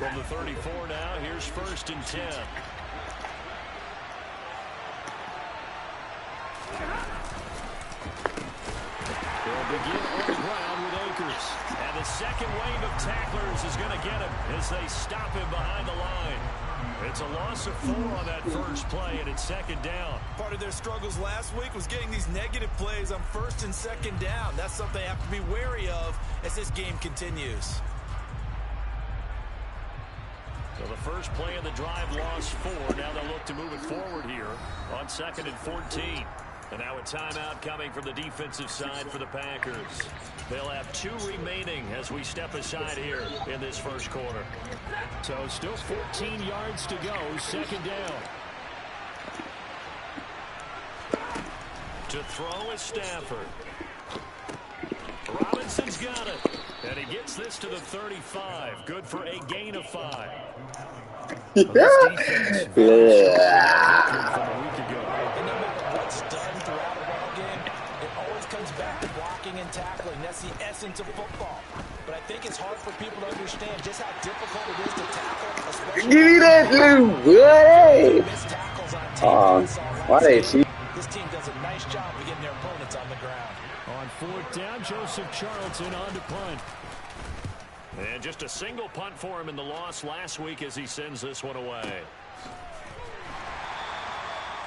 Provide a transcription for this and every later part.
From the 34 now, here's 1st and 10. They'll begin on the ground with Akers. And the second wave of tacklers is going to get him as they stop him behind the line. It's a loss of 4 on that first play, and it's 2nd down. Part of their struggles last week was getting these negative plays on 1st and 2nd down. That's something they have to be wary of as this game continues. So the first play of the drive lost 4. Now they'll look to move it forward here on 2nd and 14. And now a timeout coming from the defensive side for the Packers. They'll have 2 remaining as we step aside here in this first quarter. So still 14 yards to go, 2nd down. To throw is Stafford. Robinson's got it. And he gets this to the 35. Good for a gain of 5. Yeah. Back to blocking and tackling. That's the essence of football. But I think it's hard for people to understand just how difficult it is to tackle. Give me that blue, buddy. Why they see? This team does a nice job of getting their opponents on the ground. On 4th down, Joseph Charlton on to punt. And just a single punt for him in the loss last week as he sends this one away.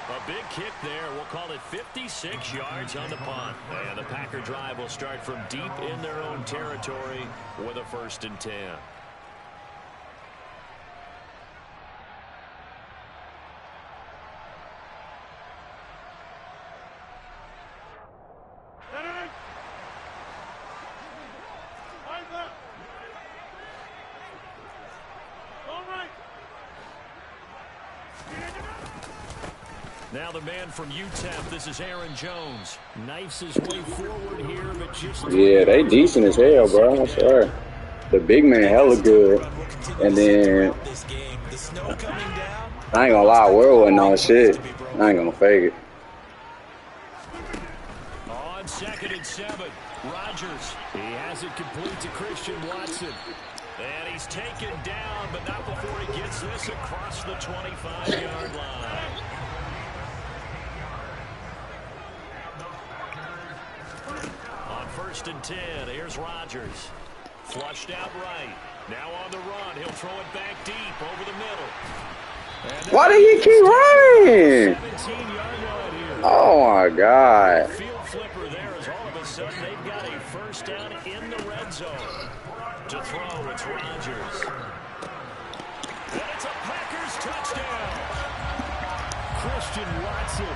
A big kick there. We'll call it 56 yards on the punt. And the Packer drive will start from deep in their own territory with a 1st and 10. Now the man from UTEP, this is Aaron Jones. Knifes his way forward here, but just... Yeah, they decent as hell, bro. I'm sorry. The big man hella good. And then... I ain't gonna lie, World wasn't on shit. I ain't gonna fake it. On 2nd and 7, Rodgers. He has it complete to Christian Watson. And he's taken down, but not before he gets this across the 25-yard line. On 1st and 10, here's Rodgers. Flushed out right. Now on the run. He'll throw it back deep over the middle. Why do you keep running? 17-yard line here. Oh, my God. Field flipper there as all of a sudden they've got a 1st down in the red zone. To throw, it's Rodgers. And it's a Packers touchdown. Christian Watson,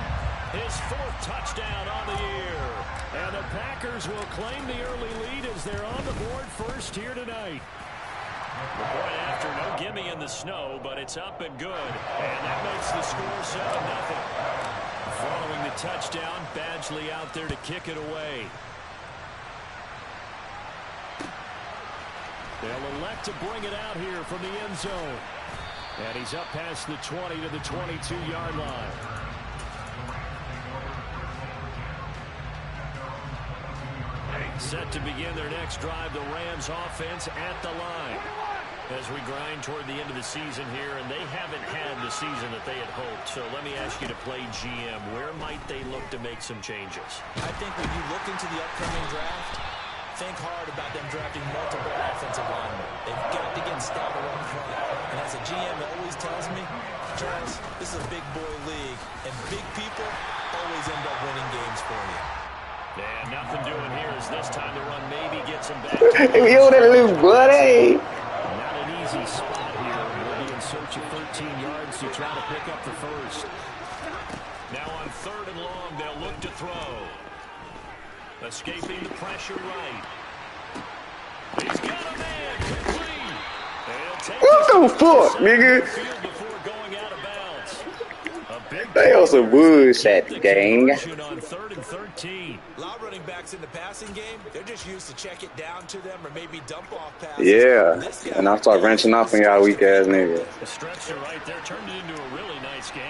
his 4th touchdown on the year. And the Packers will claim the early lead as they're on the board first here tonight. The point after, no gimme in the snow, but it's up and good. And that makes the score 7-0. Following the touchdown, Badgley out there to kick it away. They'll elect to bring it out here from the end zone. And he's up past the 20 to the 22-yard line. Set to begin their next drive, the Rams offense at the line. As we grind toward the end of the season here, and they haven't had the season that they had hoped. So let me ask you to play GM. Where might they look to make some changes? I think when you look into the upcoming draft, think hard about them drafting multiple offensive linemen. They've got to get staggered up front. And as a GM that always tells me, Charles, this is a big boy league, and big people always end up winning games for you. And nothing doing here as this time the run maybe gets him back. Yo, that little buddy. Not an easy spot here. We'll be in search of 13 yards to try to pick up the 1st. Now on 3rd and long, they'll look to throw. Escaping the pressure right. He's got a man complete. What the fuck, nigga? Before going out of bounds. They on some bullshit, gang. On 3rd and 13. A lot of running backs in the passing game, they're just used to check it down to them or maybe dump off passes. Yeah, and I start wrenching off on y'all weak ass niggas. The stretcher right there turned it into a really nice game.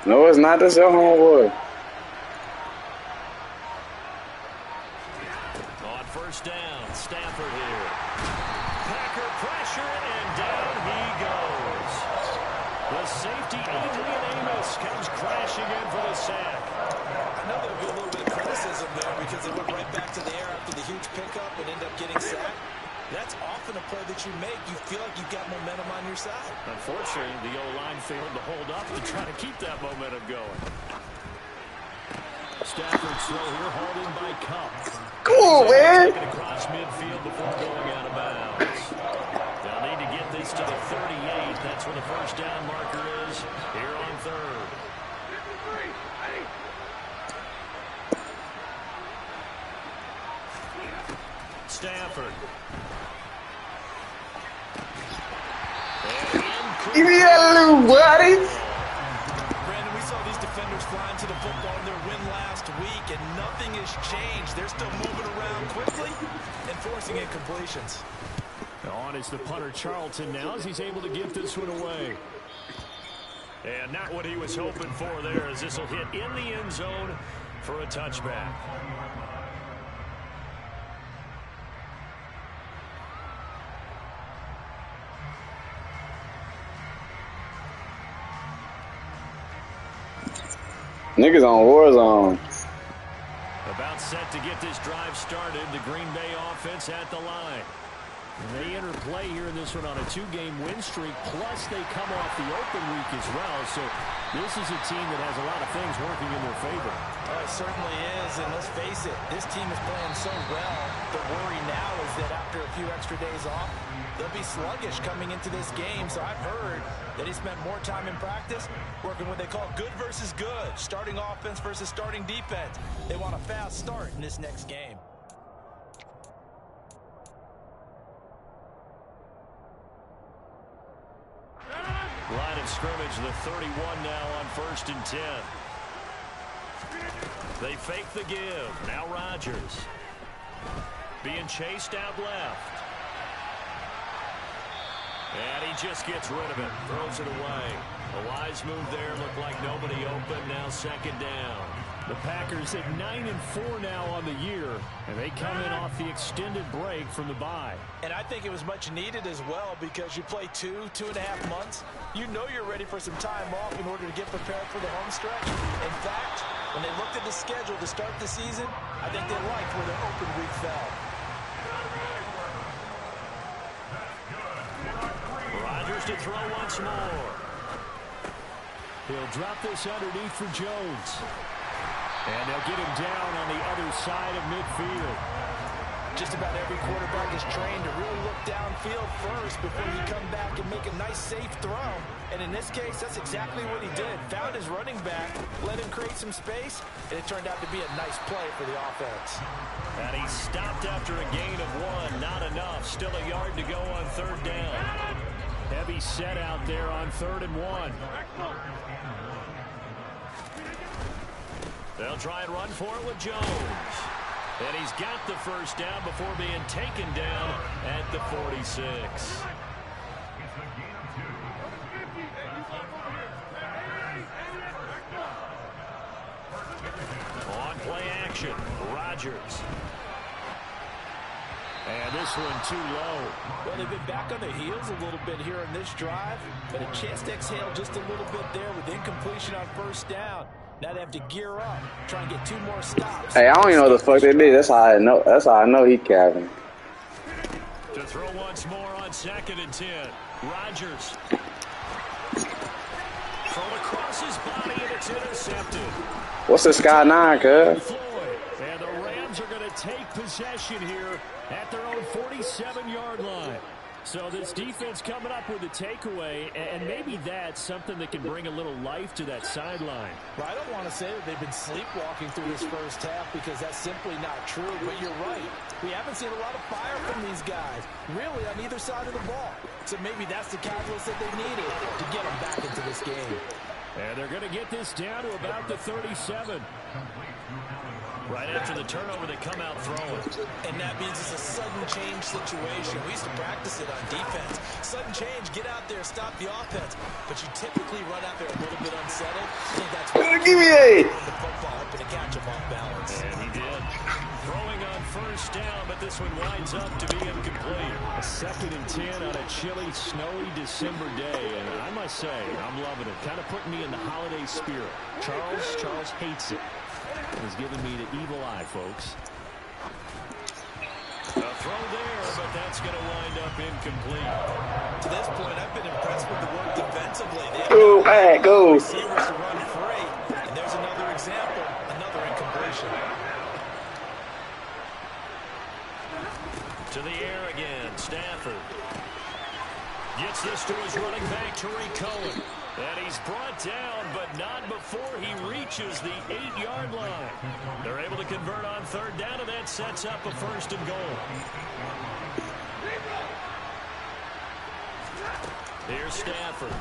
No, it's not. That's your homeboy. On first down, Stafford here. Packer pressure, and down he goes. The safety, Adrian Amos, comes crashing in for the sack. I know there'll be a little bit of criticism there because they went right back to the air after the huge pickup and end up getting sacked. That's often a play that you make. You feel like you've got momentum on your side. Unfortunately, the O-line failed to hold up to try to keep that momentum going. Stafford's throw here, hauled in by Cup. Come on, man. Taken across midfield before going out of bounds. They'll need to get this to the 38. That's where the first down marker is here on third. Stafford. Give me that little buddy. Brandon, we saw these defenders flying to the football in their win last week, and nothing has changed. They're still moving around quickly and forcing incompletions. On is the punter Charlton now as he's able to give this one away. And not what he was hoping for there, as this will hit in the end zone for a touchback. Niggas on war zone. About set to get this drive started. The Green Bay offense at the line. They enter play here in this one on a 2-game win streak, plus they come off the open week as well. So this is a team that has a lot of things working in their favor. Oh, it certainly is, and let's face it, this team is playing so well. The worry now is that after a few extra days off, they'll be sluggish coming into this game. So I've heard that he spent more time in practice working what they call good versus good, starting offense versus starting defense. They want a fast start in this next game. Line of scrimmage, the 31 now on 1st and 10. They fake the give. Now Rodgers. Being chased out left. And he just gets rid of it. Throws it away. A wise move there. Looked like nobody open. Now 2nd down. The Packers at 9-4 now on the year, and they come in off the extended break from the bye. And I think it was much needed as well because you play 2.5 months. You know you're ready for some time off in order to get prepared for the home stretch. In fact, when they looked at the schedule to start the season, I think they liked where their open week fell. Rodgers to throw once more. He'll drop this underneath for Jones. And they'll get him down on the other side of midfield. Just about every quarterback is trained to really look downfield first before you come back and make a nice, safe throw. And in this case, that's exactly what he did. Found his running back, let him create some space, and it turned out to be a nice play for the offense. And he stopped after a gain of 1. Not enough. Still a yard to go on 3rd down. Heavy set out there on 3rd and 1. They'll try and run for it with Jones. And he's got the first down before being taken down at the 46. On play action, Rodgers. And this one too low. Well, they've been back on their heels a little bit here in this drive, but a chance to exhale just a little bit there with incompletion on 1st down. Now they have to gear up, try and get 2 more stops. Hey, I don't even know what the fuck they did. That's how I know. That's how I know he Calvin. To throw once more on 2nd and 10. Rodgers. Thrown across his body, and it's intercepted. What's the Sky 9, cuz? And the Rams are going to take possession here at their own 47-yard line. So this defense coming up with a takeaway, and maybe that's something that can bring a little life to that sideline. Well, I don't want to say that they've been sleepwalking through this first half because that's simply not true, but you're right. We haven't seen a lot of fire from these guys, really, on either side of the ball. So maybe that's the catalyst that they needed to get them back into this game. And they're going to get this down to about the 37. Right after the turnover, they come out throwing. And that means it's a sudden change situation. We used to practice it on defense. Sudden change, get out there, stop the offense. But you typically run out there a little bit unsettled. I think that's what Give me a. the football up and catch him off balance. And he did. Throwing on 1st first down, but this one winds up to be incomplete. A 2nd and 10 on a chilly, snowy December day, and I must say, I'm loving it. Kind of putting me in the holiday spirit. Charles hates it. He's giving me the evil eye, folks. A throw there, but that's going to wind up incomplete. To this point, I've been impressed with the work defensively. Go, Pat, go. Receivers to run free, and there's another example, another incompletion. To the air again, Stafford. Gets this to his running back, Tariq Cohen. And he's brought down, but not before he reaches the 8-yard line. They're able to convert on 3rd down, and that sets up a 1st and goal. Here's Stafford.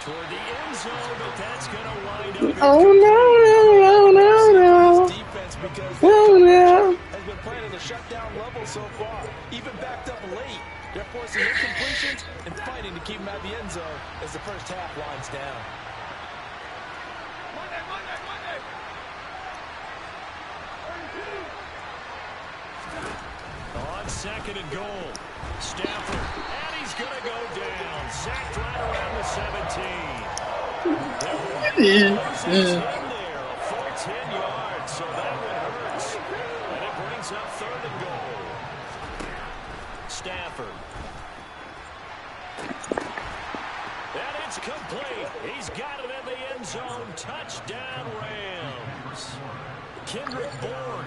Toward the end zone, but that's going to wind up. Oh, no. Defense, because Oh, no. has been playing at a shutdown level so far, even backed up late. They're forcing incompletions and fighting to keep him out of the end zone as the first half winds down. On 2nd and goal, Stafford, and he's going to go down. Sacked right around the 17. In there, a full 10 yards, so that one hurts. And it brings up 3rd and goal. Stafford. And it's complete. He's got it in the end zone. Touchdown, Rams. Kendrick Bourne,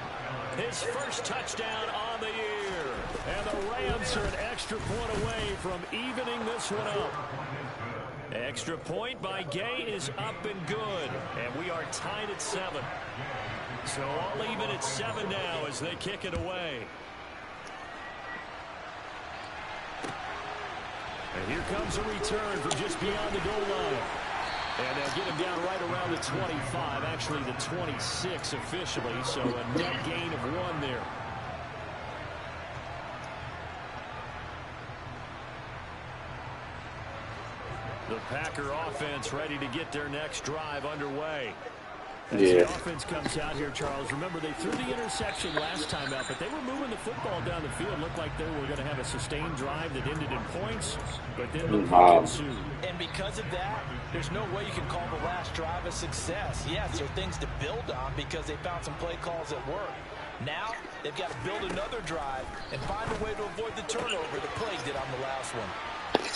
his first touchdown on the year. And the Rams are an extra point away from evening this one up. Extra point by Gay is up and good. And we are tied at 7. So all even at 7 now as they kick it away. And here comes a return from just beyond the goal line. And they'll get him down right around the 25, actually the 26 officially, so a net gain of 1 there. The Packer offense ready to get their next drive underway. As the offense comes out here, Charles, remember they threw the interception last time out, but they were moving the football down the field. Looked like they were going to have a sustained drive that ended in points, but then the pick ensued. And because of that, there's no way you can call the last drive a success. Yes, there are things to build on because they found some play calls that work. Now, they've got to build another drive and find a way to avoid the turnover the play did on the last one.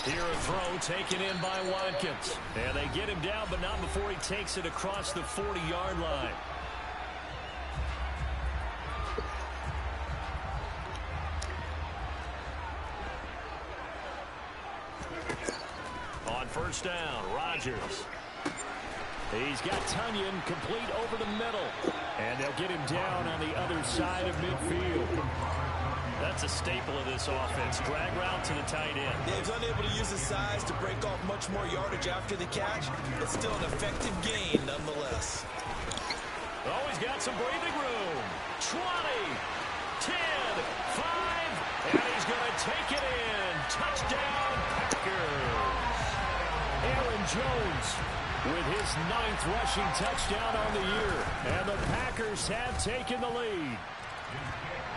Here a throw taken in by Watkins. And they get him down, but not before he takes it across the 40-yard line. On 1st down, Rodgers. He's got Tunyon complete over the middle. And they'll get him down on the other side of midfield. That's a staple of this offense. Drag route to the tight end. Dave's unable to use his size to break off much more yardage after the catch, but still an effective gain nonetheless. Oh, he's got some breathing room. 20, 10, 5, and he's going to take it in. Touchdown, Packers. Aaron Jones with his 9th rushing touchdown on the year. And the Packers have taken the lead.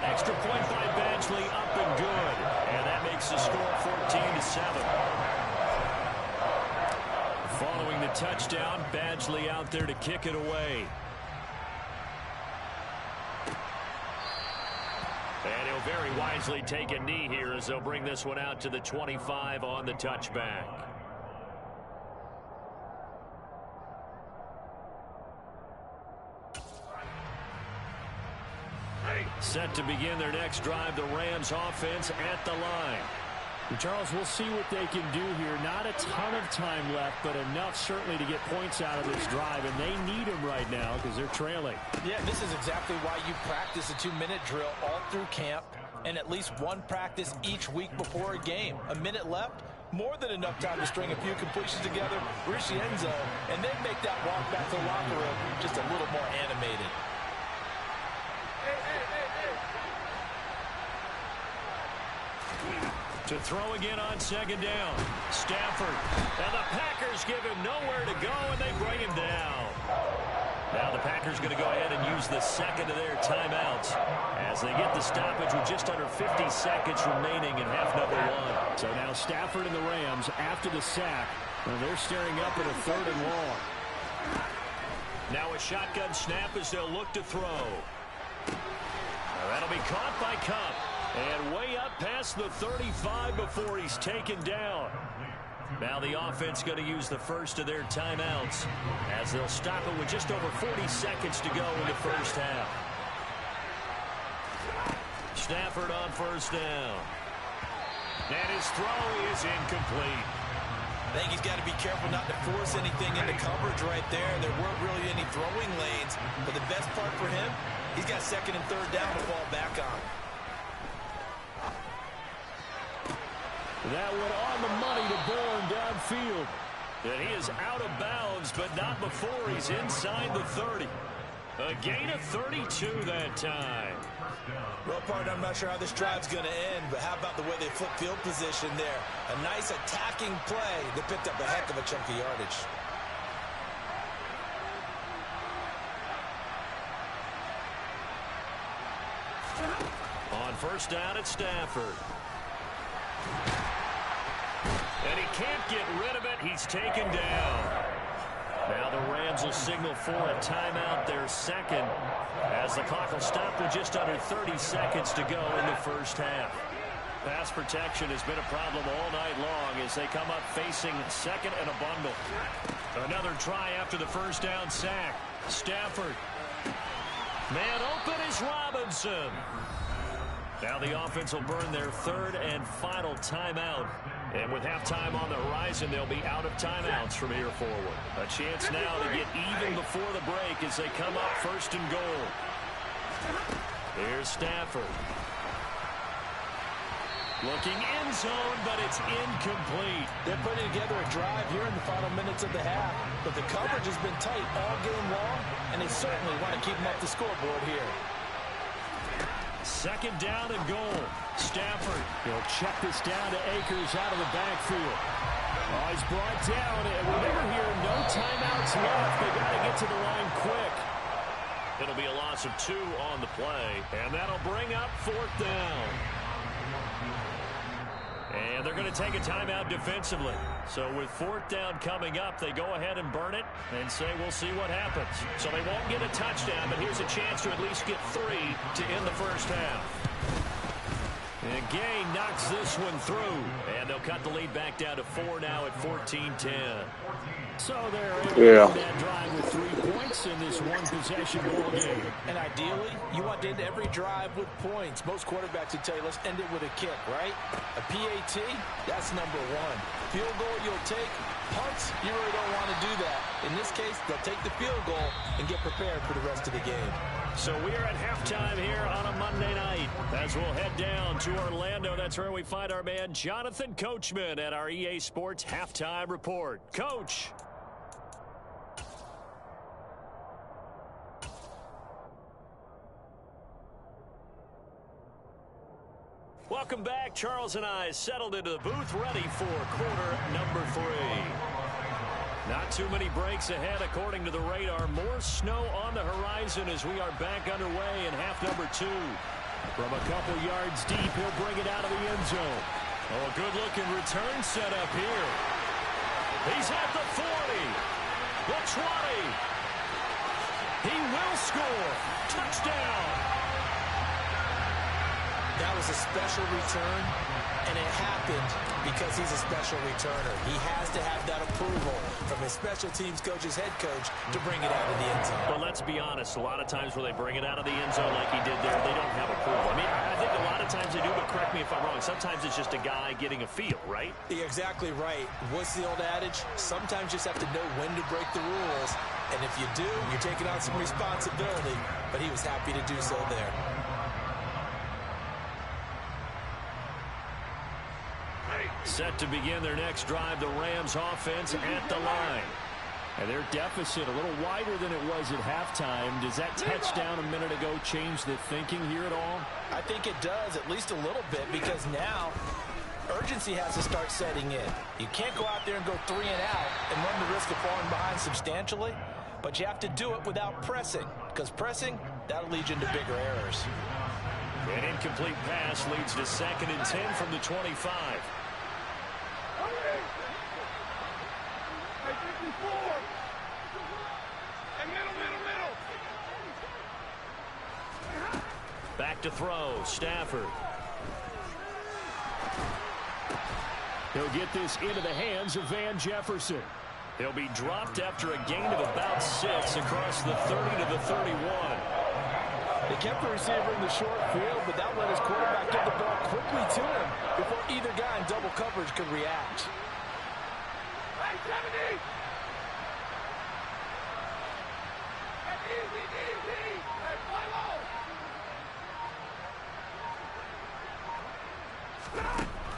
Extra point by Badgley, up and good. And that makes the score 14-7. Following the touchdown, Badgley out there to kick it away. And he'll very wisely take a knee here as they'll bring this one out to the 25 on the touchback. Set to begin their next drive, the Rams offense at the line. And Charles, we'll see what they can do here. Not a ton of time left, but enough certainly to get points out of this drive, and they need them right now because they're trailing. Yeah, this is exactly why you practice a 2-minute drill all through camp and at least one practice each week before a game. A minute left, more than enough time to string a few completions together, reach the end zone, and then make that walk back to the locker room just a little more animated. To throw again on 2nd down. Stafford. And the Packers give him nowhere to go, and they bring him down. Now the Packers going to go ahead and use the second of their timeouts as they get the stoppage with just under 50 seconds remaining in half number one. So now Stafford and the Rams, after the sack, they're staring up at a 3rd and long. Now a shotgun snap as they'll look to throw. Now that'll be caught by Cup. And way up past the 35 before he's taken down. Now the offense going to use the first of their timeouts as they'll stop it with just over 40 seconds to go in the first half. Stafford on first down. And his throw is incomplete. I think he's got to be careful not to force anything into coverage right there. There weren't really any throwing lanes. But the best part for him, he's got 2nd and 3rd down to fall back on. That one on the money to Bourne downfield. And he is out of bounds, but not before he's inside the 30. A gain of 32 that time. Well, partner, I'm not sure how this drive's going to end, but how about the way they flip field position there? A nice attacking play that picked up a heck of a chunk of yardage. On first down, it's Stafford. And he can't get rid of it. He's taken down. Now the Rams will signal for a timeout, their second, as the clock will stop with just under 30 seconds to go in the first half. Pass protection has been a problem all night long as they come up facing second and a bundle. Another try after the first down sack. Stafford. Man open is Robinson. Now the offense will burn their 3rd and final timeout. And with halftime on the horizon, they'll be out of timeouts from here forward. A chance now to get even before the break as they come up 1st and goal. Here's Stafford. Looking end zone, but it's incomplete. They're putting together a drive here in the final minutes of the half, but the coverage has been tight all game long, and they certainly want to keep them off the scoreboard here. 2nd down and goal. Stafford. He'll check this down to Akers out of the backfield. Oh, he's brought down, and remember here, no timeouts left. They got to get to the line quick. It'll be a loss of 2 on the play, and that'll bring up 4th down. And they're going to take a timeout defensively. So with 4th down coming up, they go ahead and burn it and say we'll see what happens. So they won't get a touchdown, but here's a chance to at least get 3 to end the first half. And Gay knocks this one through. And they'll cut the lead back down to 4 now at 14-10. So they're able to end that drive with 3 points in this one-possession ball game. And ideally, you want to end every drive with points. Most quarterbacks would tell you, let's end it with a kick, right? A PAT, that's number 1. Field goal you'll take. Punts, you really don't want to do that. In this case, they'll take the field goal and get prepared for the rest of the game. So we are at halftime here on a Monday night. As we'll head down to Orlando, that's where we find our man Jonathan Coachman at our EA Sports Halftime Report. Coach. Welcome back. Charles and I settled into the booth, ready for quarter number 3. Not too many breaks ahead, according to the radar. More snow on the horizon as we are back underway in half number 2. From a couple yards deep, he'll bring it out of the end zone. Oh, a good-looking return set up here. He's at the 40, the 20. He will score. Touchdown. That was a special return, and it happened because he's a special returner. He has to have that approval from his special teams coach's head coach to bring it out of the end zone. But let's be honest, a lot of times where they bring it out of the end zone like he did there, they don't have approval. I mean, I think a lot of times they do, but correct me if I'm wrong. Sometimes it's just a guy getting a feel, right? You're exactly right. What's the old adage? Sometimes you just have to know when to break the rules, and if you do, you're taking on some responsibility, but he was happy to do so there. Set to begin their next drive, the Rams offense at the line. And their deficit a little wider than it was at halftime. Does that touchdown a minute ago change the thinking here at all? I think it does, at least a little bit, because now urgency has to start setting in. You can't go out there and go 3 and out and run the risk of falling behind substantially. but you have to do it without pressing, because pressing, that'll lead you into bigger errors. An incomplete pass leads to 2nd and 10 from the 25. Back to throw, Stafford. He'll get this into the hands of Van Jefferson. He'll be dropped after a gain of about 6 across the 30 to the 31. They kept the receiver in the short field, but that let his quarterback get the ball quickly to him before either guy in double coverage could react.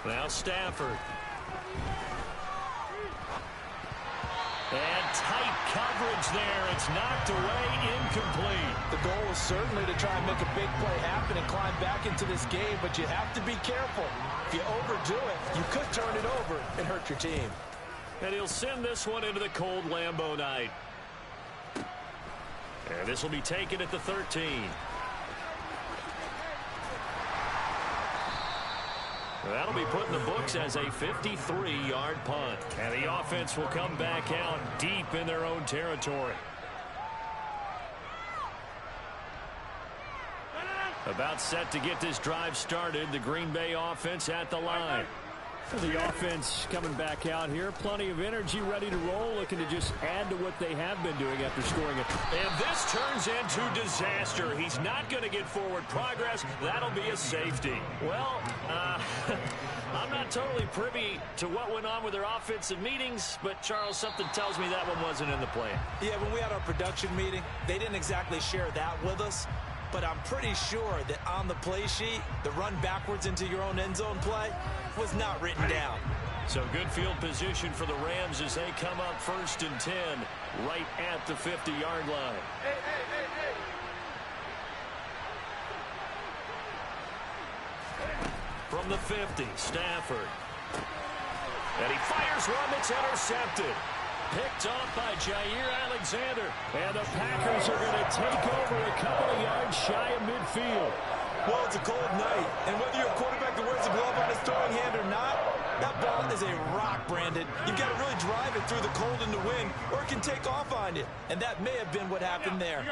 Now Stafford. And tight coverage there. It's knocked away, incomplete. The goal is certainly to try and make a big play happen and climb back into this game, but you have to be careful. If you overdo it, you could turn it over and hurt your team. And he'll send this one into the cold Lambeau night. And this will be taken at the 13. That'll be put in the books as a 53-yard punt. And the offense will come back out deep in their own territory. About set to get this drive started. The Green Bay offense at the line. The offense coming back out here. Plenty of energy, ready to roll, looking to just add to what they have been doing after scoring it. And this turns into disaster. He's not going to get forward progress. That'll be a safety. Well, I'm not totally privy to what went on with their offensive meetings, but, Charles, something tells me that one wasn't in the plan. Yeah, when we had our production meeting, they didn't exactly share that with us. But I'm pretty sure that on the play sheet, the run backwards into your own end zone play was not written down. So good field position for the Rams as they come up 1st and 10 right at the 50-yard line. From the 50, Stafford. And he fires one that's intercepted. Picked off by Jair Alexander. And the Packers are going to take over a couple of yards shy of midfield. Well, it's a cold night, and whether you're a quarterback that wears a glove on his throwing hand or not, that ball is a rock, Brandon. You've got to really drive it through the cold and the wind, or it can take off on you. And that may have been what happened there.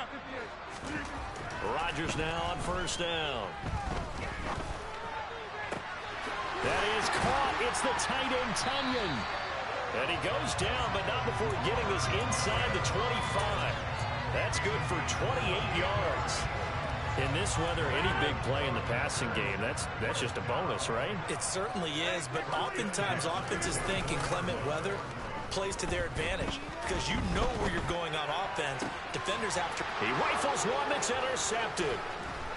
Rodgers now on 1st down. That is caught. It's the tight end, Tunyon. And he goes down, but not before getting this inside the 25. That's good for 28 yards. In this weather, any big play in the passing game, that's just a bonus, right? It certainly is, but oftentimes offenses think in clement weather plays to their advantage because you know where you're going on offense. Defenders have to... He rifles one that's intercepted.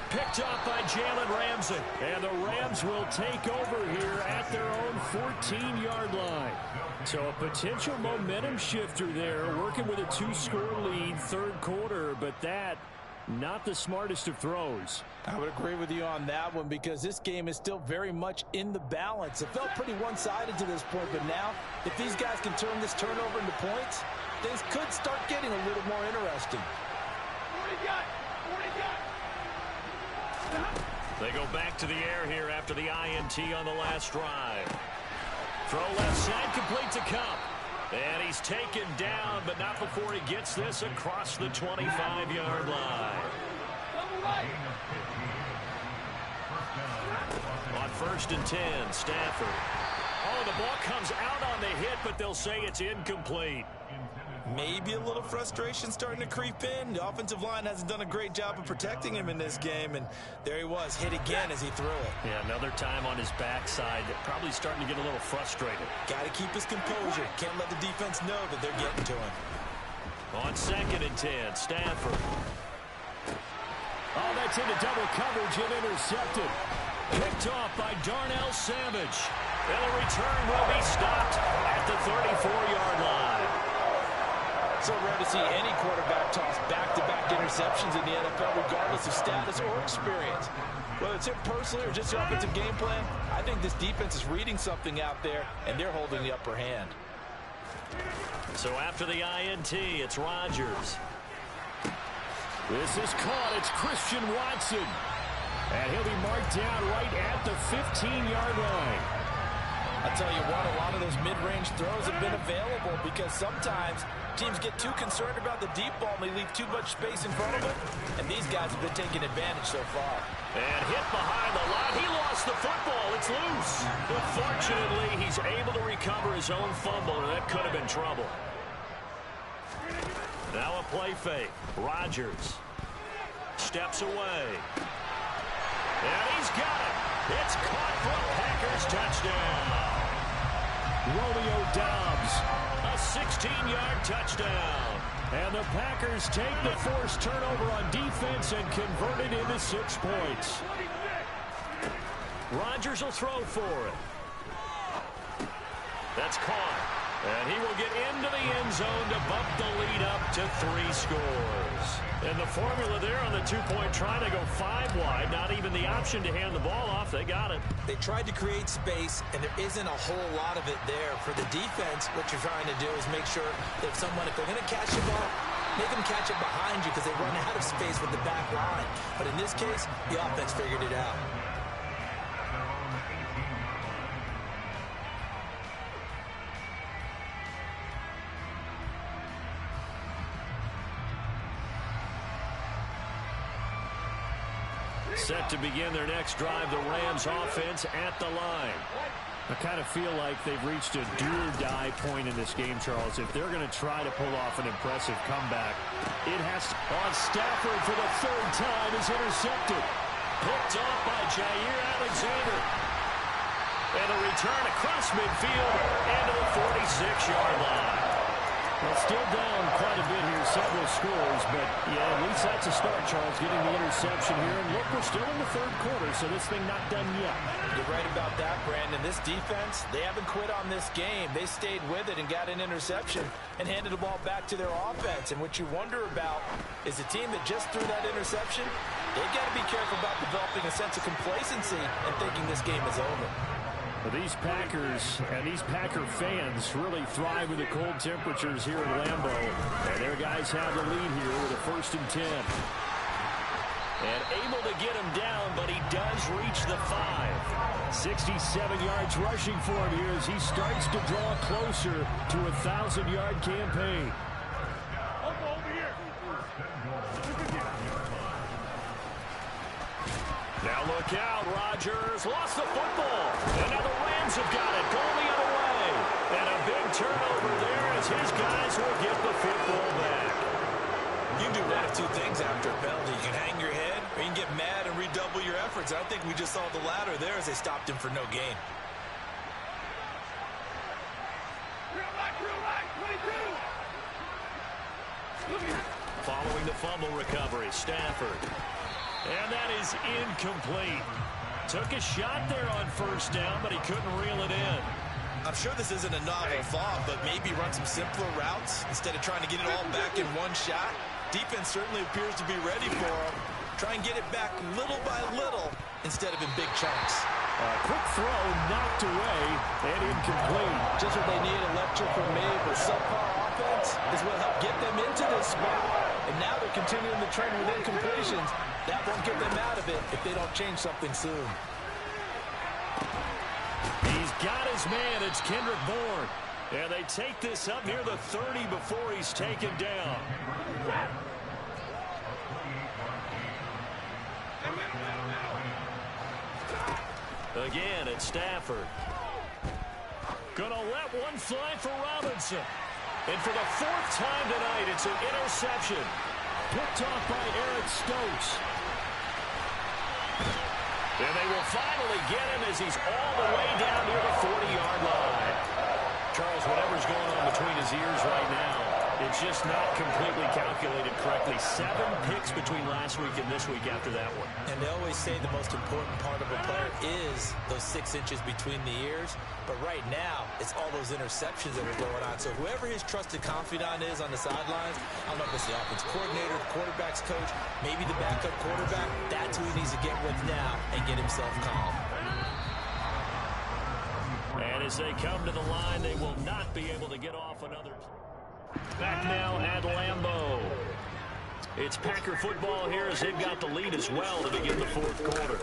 Picked up by Jalen Ramsey. And the Rams will take over here at their own 14-yard line. So a potential momentum shifter there, working with a 2-score lead, 3rd quarter, but that, not the smartest of throws. I would agree with you on that one because this game is still very much in the balance. It felt pretty one-sided to this point, but now, if these guys can turn this turnover into points, things could start getting a little more interesting. They go back to the air here after the INT on the last drive. Throw left side, complete to Cup. And he's taken down, but not before he gets this across the 25-yard line. On 1st and 10, Stafford. Oh, the ball comes out on the hit, but they'll say it's incomplete. Maybe a little frustration starting to creep in. The offensive line hasn't done a great job of protecting him in this game, and there he was, hit again as he threw it. Yeah, another time on his backside, probably starting to get a little frustrated. Got to keep his composure. Can't let the defense know that they're getting to him. On 2nd and 10, Stafford. Oh, that's into double coverage and intercepted. Picked off by Darnell Savage. And the return will be stopped at the 34-yard line. So rare to see any quarterback toss back-to-back interceptions in the NFL, regardless of status or experience. Whether it's him personally or just the offensive game plan, I think this defense is reading something out there, and they're holding the upper hand. So after the INT, it's Rodgers. This is caught. It's Christian Watson. And he'll be marked down right at the 15-yard line. I tell you what, a lot of those mid-range throws have been available because sometimes teams get too concerned about the deep ball and they leave too much space in front of them. And these guys have been taking advantage so far. And hit behind the line. He lost the football. It's loose. But fortunately, he's able to recover his own fumble, and that could have been trouble. Now a play fake. Rodgers steps away. And he's got it. It's caught for a Packers touchdown. Romeo Doubs. A 16-yard touchdown. And the Packers take the forced turnover on defense and convert it into 6 points. Rodgers will throw for it. That's caught. And he will get into the end zone to bump the lead up to 3 scores. And the formula there on the 2-point try to go 5 wide. Not even the option to hand the ball off. They got it. They tried to create space, and there isn't a whole lot of it there. For the defense, what you're trying to do is make sure that if they're going to catch the ball, make them catch it behind you because they run out of space with the back line. But in this case, the offense figured it out. Set to begin their next drive, the Rams offense at the line. I kind of feel like they've reached a do-or-die point in this game, Charles. If they're going to try to pull off an impressive comeback, it has to. On Stafford for the 3rd time is intercepted. Picked off by Jair Alexander. And a return across midfield into the 46-yard line. Well, still down quite a bit here, several scores, but yeah, at least that's a start, Charles, getting the interception here. And look, we're still in the 3rd quarter, so this thing not done yet. You're right about that, Brandon. This defense, they haven't quit on this game. They stayed with it and got an interception and handed the ball back to their offense. And what you wonder about is a team that just threw that interception, they've got to be careful about developing a sense of complacency and thinking this game is over. Well, these Packers and these Packer fans really thrive with the cold temperatures here in Lambeau. And their guys have the lead here with a 1st and 10. And able to get him down, but he does reach the 5. 67 yards rushing for him here as he starts to draw closer to a 1,000-yard campaign. Now look out, Rodgers lost the football. And now the Rams have got it, going the other way. And a big turnover there as his guys will get the football back. You can do one of 2 things after a penalty. You can hang your head or you can get mad and redouble your efforts. I think we just saw the latter there as they stopped him for no gain. Following the fumble recovery, Stafford. And that is incomplete. Took a shot there on 1st down, but he couldn't reel it in. I'm sure this isn't a novel thought, but maybe run some simpler routes instead of trying to get it all back in one shot. Defense certainly appears to be ready for him. Try and get it back little by little instead of in big chunks. Quick throw knocked away and incomplete. Just what they need, a lecture from me, but subpar offense is what helped get them into this spot. And now they're continuing the trend with incompletions. That won't get them out of it if they don't change something soon. He's got his man. It's Kendrick Bourne. And they take this up near the 30 before he's taken down. Again, it's Stafford. Gonna let one fly for Robinson. And for the 4th time tonight, it's an interception. Picked off by Eric Stokes. And they will finally get him as he's all the way down near the 40-yard line. Charles, whatever's going on between his ears right now, it's just not completely calculated correctly. 7 picks between last week and this week after that one. And they always say the most important part of a player is those 6 inches between the ears. But right now, it's all those interceptions that are going on. So whoever his trusted confidant is on the sidelines, I don't know if it's the offense coordinator, the quarterback's coach, maybe the backup quarterback, that's who he needs to get with now and get himself calm. And And as they come to the line, they will not be able to get off another. Back now at Lambeau. It's Packer football here as they've got the lead as well to begin the fourth quarter.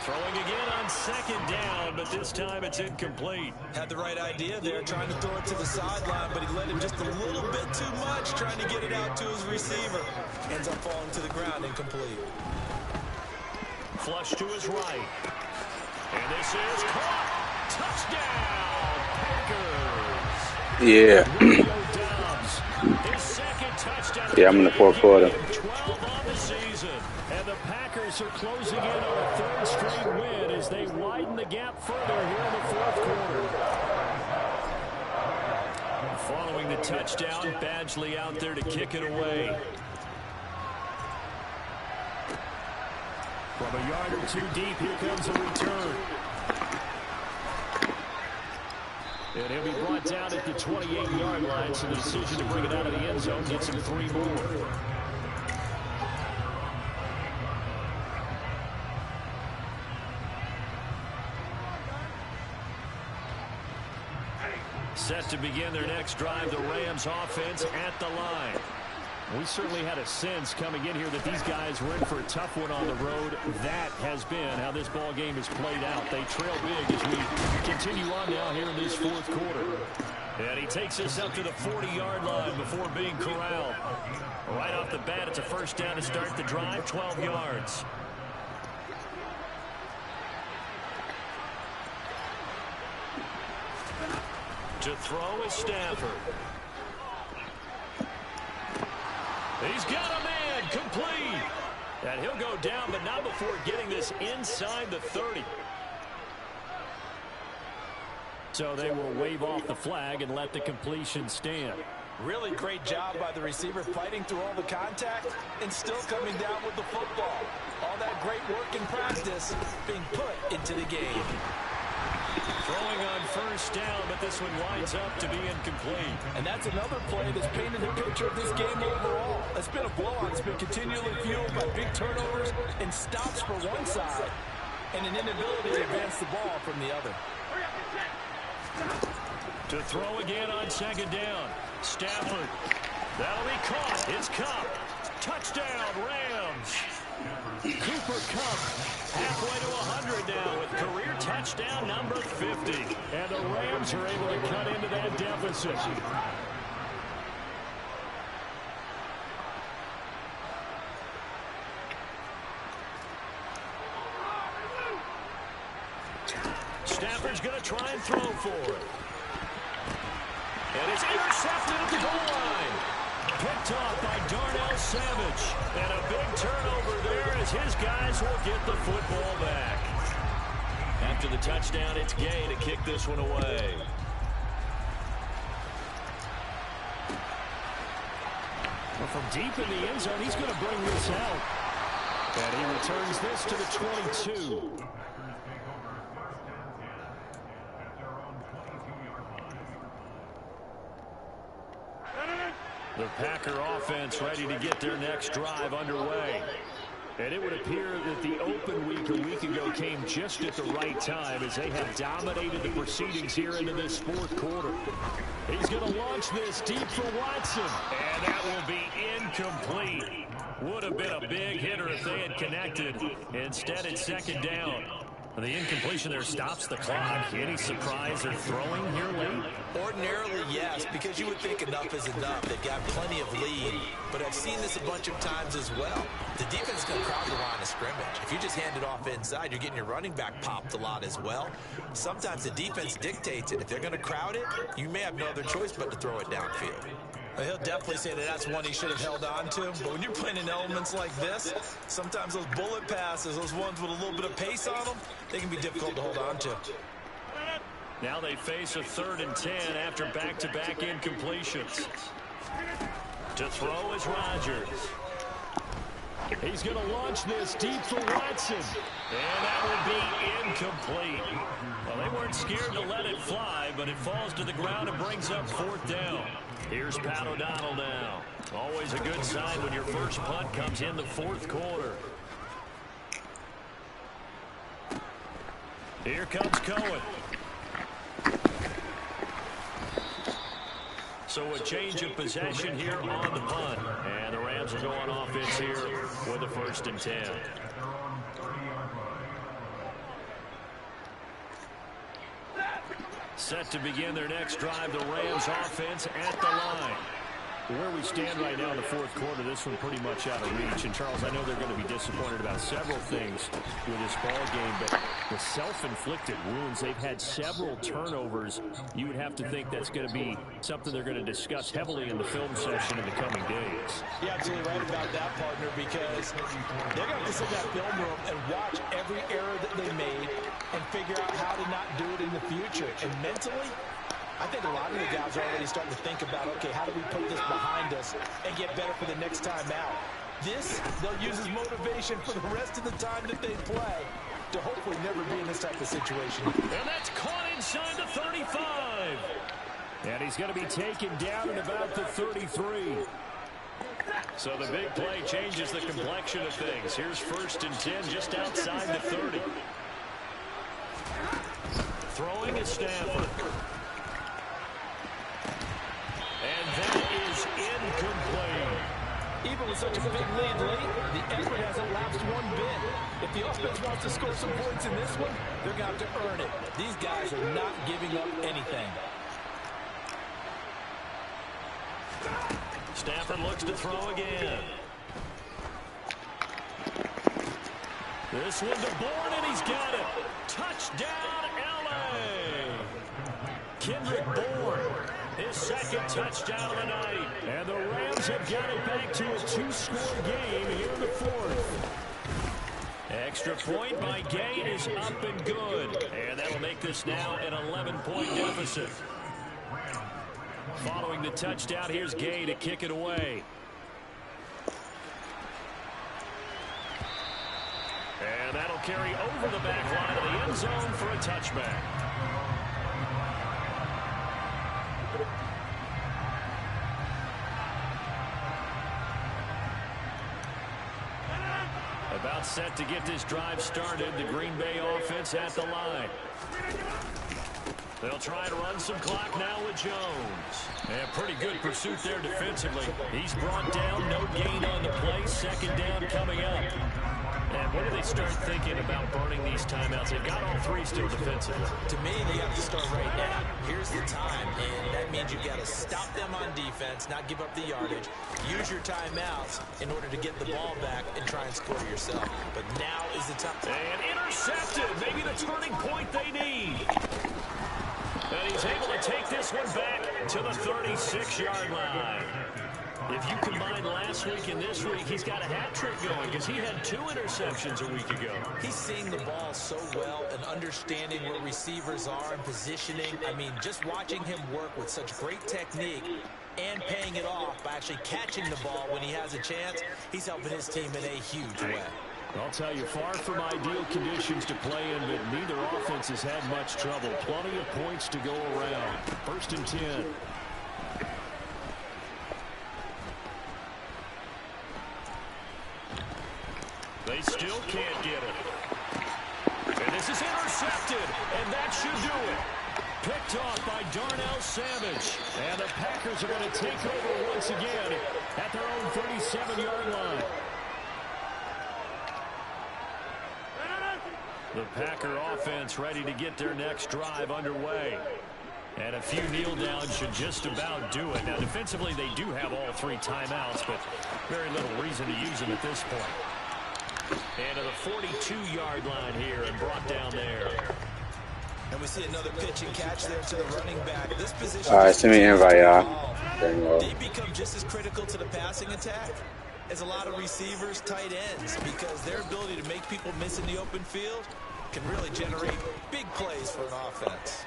Throwing again on second down, but this time it's incomplete. Had the right idea there, trying to throw it to the sideline, but he let him just a little bit too much, trying to get it out to his receiver. Ends up falling to the ground, incomplete. Flush to his right. And this is caught. Touchdown, Packers. Yeah. His second touchdown. Yeah, I'm in the fourth quarter. 12 on the season. And the Packers are closing in on a third straight win as they widen the gap further here in the fourth quarter. Following the touchdown, Badgley out there to kick it away. From a yard or two deep, here comes a return. And he'll be brought down at the 28-yard line, so the decision to bring it out of the end zone gets him 3 more. Set to begin their next drive, the Rams offense at the line. We certainly had a sense coming in here that these guys were in for a tough one on the road. That has been how this ball game has played out. They trail big as we continue on now here in this fourth quarter. And he takes us up to the 40-yard line before being corralled. Right off the bat, it's a first down to start the drive, 12 yards. To throw is Stafford. He's got a man, complete. And he'll go down, but not before getting this inside the 30. So they will wave off the flag and let the completion stand. Really great job by the receiver fighting through all the contact and still coming down with the football. All that great work in practice being put into the game. Throwing on first down, but this one winds up to be incomplete. And that's another play that's painted the picture of this game overall. It's been a blowout. It's been continually fueled by big turnovers and stops for one side and an inability to advance the ball from the other. To throw again on second down. Stafford. That'll be caught. It's Kupp. Touchdown, Rams. Cooper Kupp halfway to 100 now with career touchdown number 50. And the Rams are able to cut into that deficit. Stafford's going to try and throw for it. And it's intercepted at the goal line. Picked off by Darnell Savage. And a big turnover there as his guys will get the football back. After the touchdown, it's Gay to kick this one away. Well, from deep in the end zone, he's going to bring this out. And he returns this to the 22. The Packer offense ready to get their next drive underway. And it would appear that the open week a week ago came just at the right time as they have dominated the proceedings here into this fourth quarter. He's going to launch this deep for Watson. And that will be incomplete. Would have been a big hitter if they had connected. Instead, it's second down. The incompletion there stops the clock. Any surprise they're throwing here late? Ordinarily, yes, because you would think enough is enough. They've got plenty of lead, but I've seen this a bunch of times as well. The defense is going to crowd the line of scrimmage. If you just hand it off inside, you're getting your running back popped a lot as well. Sometimes the defense dictates it. If they're going to crowd it, you may have no other choice but to throw it downfield. He'll definitely say that that's one he should have held on to. But when you're playing in elements like this, sometimes those bullet passes, those ones with a little bit of pace on them, they can be difficult to hold on to. Now they face a 3rd and 10 after back-to-back incompletions. To throw is Rodgers. He's going to launch this deep for Watson. And that will be incomplete. Well, they weren't scared to let it fly, but it falls to the ground and brings up 4th down. Here's Pat O'Donnell now. Always a good sign when your first punt comes in the 4th quarter. Here comes Cohen. So a change of possession here on the punt. And the Rams will go on offense here with a 1st and 10. Set to begin their next drive, the Rams offense at the line. Where we stand right now in the 4th quarter, this one pretty much out of reach. And, Charles, I know they're going to be disappointed about several things with this ball game, but the self-inflicted wounds, they've had several turnovers. You would have to think that's going to be something they're going to discuss heavily in the film session in the coming days. You're absolutely right about that, partner, because they're going to have to sit in that film room and watch every error that they made and figure out how to not do it in the future. And mentally, I think a lot of the guys are already starting to think about, okay, how do we put this behind us and get better for the next time out? This, they'll use as motivation for the rest of the time that they play to hopefully never be in this type of situation. And that's caught inside the 35. And he's going to be taken down at about the 33. So the big play changes the complexion of things. Here's 1st and 10 just outside the 30. Throwing is Stafford. And that is incomplete. Even with such a big lead late, the effort hasn't lapsed one bit. If the offense wants to score some points in this one, they're going to have to earn it. These guys are not giving up anything. Stafford looks to throw again. This one to Bourne, and he's got it. Touchdown, L.A. Kendrick Bourne. His 2nd touchdown of the night. And the Rams have got it back to a 2-score game here in the 4th. Extra point by Gay is up and good. And that'll make this now an 11-point deficit. Following the touchdown, here's Gay to kick it away. And that'll carry over the back line of the end zone for a touchback. About set to get this drive started. The Green Bay offense at the line. They'll try to run some clock now with Jones. And pretty good pursuit there defensively. He's brought down, no gain on the play. 2nd down coming up. And when do they start thinking about burning these timeouts? They've got all 3 still defensively. To me, they have to start right now. Here's the time, and that means you've got to stop them on defense, not give up the yardage. Use your timeouts in order to get the ball back and try and score yourself. But now is the time. And intercepted. Maybe the turning point they need. And he's able to take this one back to the 36-yard line. If you combine last week and this week, he's got a hat trick going because he had 2 interceptions a week ago. He's seeing the ball so well and understanding where receivers are and positioning. I mean, just watching him work with such great technique and paying it off by actually catching the ball when he has a chance, he's helping his team in a huge way. I'll tell you, far from ideal conditions to play in, but neither offense has had much trouble. Plenty of points to go around. 1st and 10. They still can't get it. And this is intercepted, and that should do it. Picked off by Darnell Savage. And the Packers are going to take over once again at their own 37-yard line. The Packer offense ready to get their next drive underway. And a few kneel downs should just about do it. Now, defensively, they do have all 3 timeouts, but very little reason to use them at this point. And to the 42-yard line here and brought down there. And we see another pitch and catch there to the running back. This position. All right, send me an invite, y'all. They become just as critical to the passing attack as a lot of receivers, tight ends, because their ability to make people miss in the open field can really generate big plays for an offense.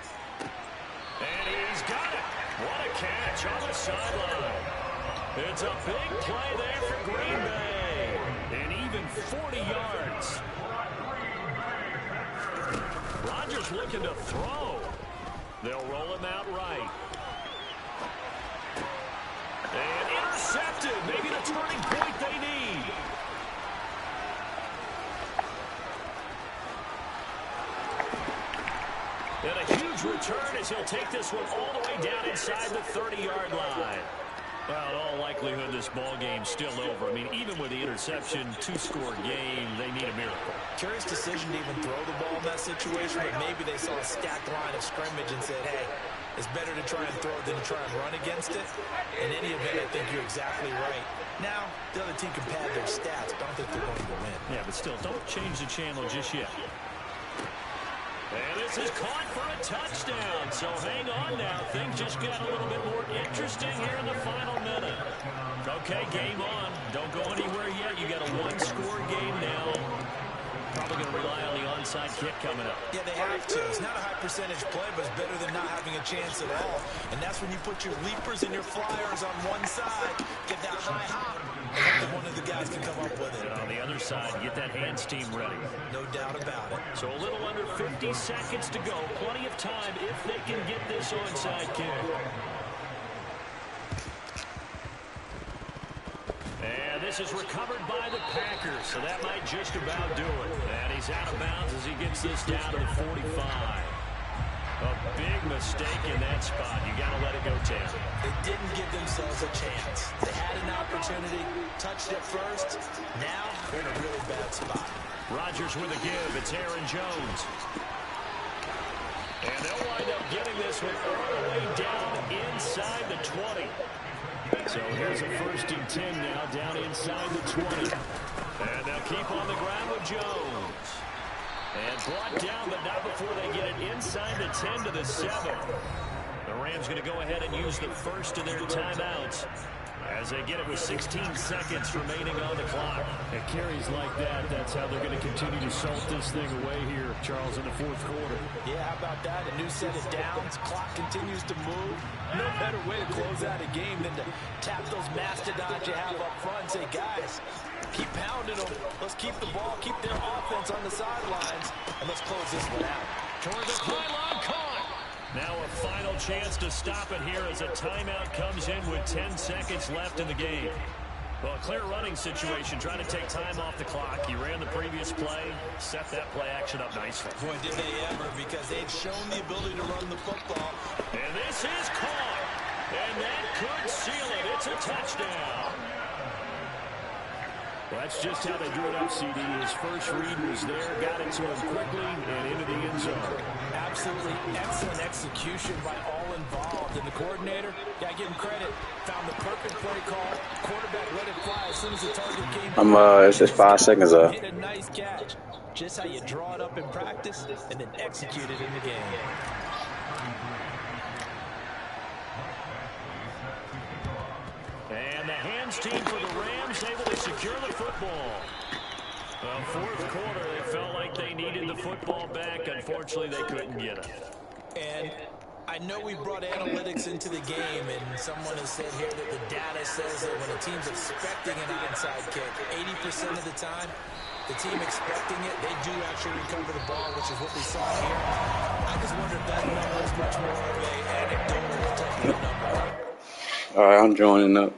And he's got it. What a catch on the sideline. It's a big play there for Green Bay. And even 40 yards. Rodgers looking to throw. They'll roll him out right. And intercepted. Maybe the turning point they need. And a huge return as he'll take this one all the way down inside the 30-yard line. Well, in all likelihood, this ball game's still over. I mean, even with the interception, two-score game, they need a miracle. Curious decision to even throw the ball in that situation, but maybe they saw a stacked line of scrimmage and said, hey, it's better to try and throw it than to try and run against it. In any event, I think you're exactly right. Now, the other team can pad their stats, but I don't think they're going to win. Yeah, but still, don't change the channel just yet. And this is caught for a touchdown. So hang on now. Things just got a little bit more interesting here in the final minute. Okay, game on. Don't go anywhere yet. You got a one-score game now. Probably going to rely on the onside kick coming up. Yeah, they have to. It's not a high percentage play, but it's better than not having a chance at all. And that's when you put your leapers and your flyers on one side, get that high hop, and hope that one of the guys can come up with it. And on the other side, get that hands team ready. No doubt about it. So a little under 50 seconds to go. Plenty of time if they can get this onside kick. And this is recovered by the Packers, so that might just about do it. And he's out of bounds as he gets this down to the 45. A big mistake in that spot. You got to let it go, Tam. They didn't give themselves a chance. They had an opportunity, touched it first. Now they're in a really bad spot. Rodgers with a give. It's Aaron Jones. And they'll wind up getting this one all the way down inside the 20. So here's a 1st and 10 now, down inside the 20. And they'll keep on the ground with Jones. And brought down, but not before they get it inside the 10 to the 7. The Rams going to go ahead and use the first of their timeouts as they get it with 16 seconds remaining on the clock. It carries like that. That's how they're going to continue to salt this thing away here, Charles, in the 4th quarter. Yeah, how about that? A new set of downs. Clock continues to move. No better way to close out a game than to tap those mastodons you have up front and say, guys, keep pounding them. Let's keep the ball, keep their offense on the sidelines, and let's close this one out. Toward the pylon, caught. Now a final chance to stop it here as a timeout comes in with 10 seconds left in the game. Well, a clear running situation, trying to take time off the clock. He ran the previous play, set that play action up nicely. Boy, did they ever, because they've shown the ability to run the football. And this is caught. And that could seal it. It's a touchdown. Well, that's just how they drew it up, CD. His first read was there, got it to him quickly, and into the end zone. Absolutely excellent execution by all involved. And the coordinator, gotta give him credit, found the perfect play call. Quarterback let it fly as soon as the target came. It's just 5 seconds up. Hit a nice catch. Just how you draw it up in practice and then execute it in the game. And the hands team for the Rams able to secure the football. Well, 4th quarter, they felt like they needed the football back. Unfortunately, they couldn't get it. And I know we brought analytics into the game, and someone has said here that the data says that when a team's expecting an onside kick, 80% of the time, the team expecting it, they do actually recover the ball, which is what we saw here. I just wonder if that number is much more of an anecdotal type of number. All right, I'm joining up.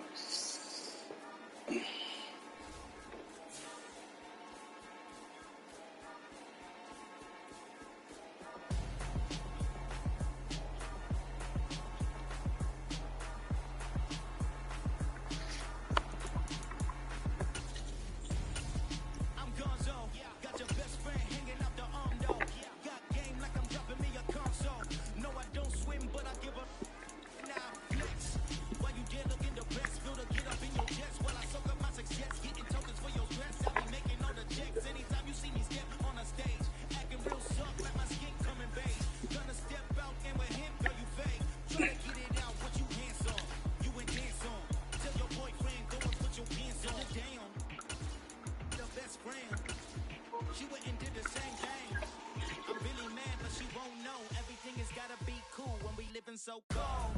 So cold,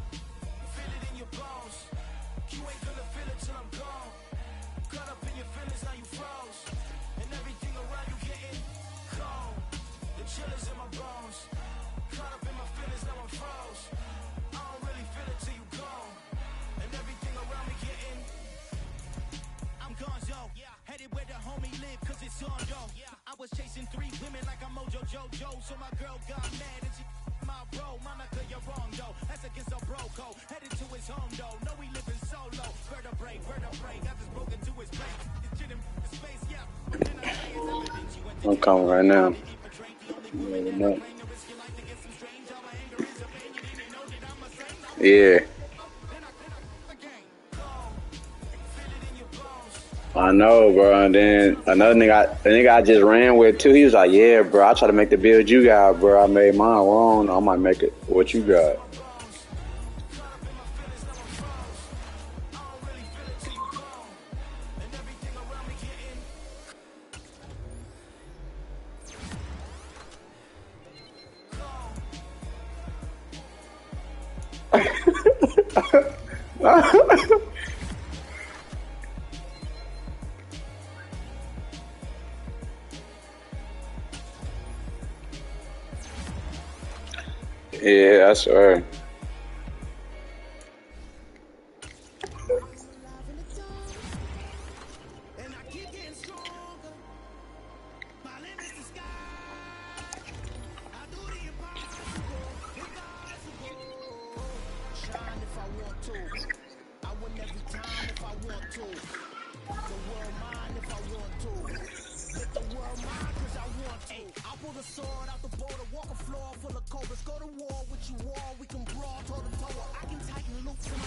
feel it in your bones. You ain't gonna feel it till I'm gone. Caught up in your feelings, now you froze. And everything around you getting cold. The chill is in my bones. Caught up in my feelings, now I'm froze. I don't really feel it till you gone. And everything around me getting. I'm gonzo, headed where the homie live, cause it's on, yo. I was chasing 3 women like I'm Mojo Jojo, so my girl got mad and she my bro, Monica, you're wrong, though. That's against a bro code. Headed to his home, though. No, he living solo. Vertebrae, got this broken to his brain. It's shit in space, yeah. But then I say it's evidence. You went to I'm coming right now. Yeah. I know, bro. And then another nigga I just ran with too. He was like, "Yeah, bro. I try to make the build you got, bro. I made mine wrong. I might make it what you got." Yeah, that's right. And I keep getting stronger. My limit's the sky. I do the impossible. Shine if I want to. I win every time if I want to. The world mine if I want to. Make the world mine cause I want to. I pull the sword out the border, walk a floor full of cobras. Go to war with you all, we can brawl toe to toe. I can tighten loops and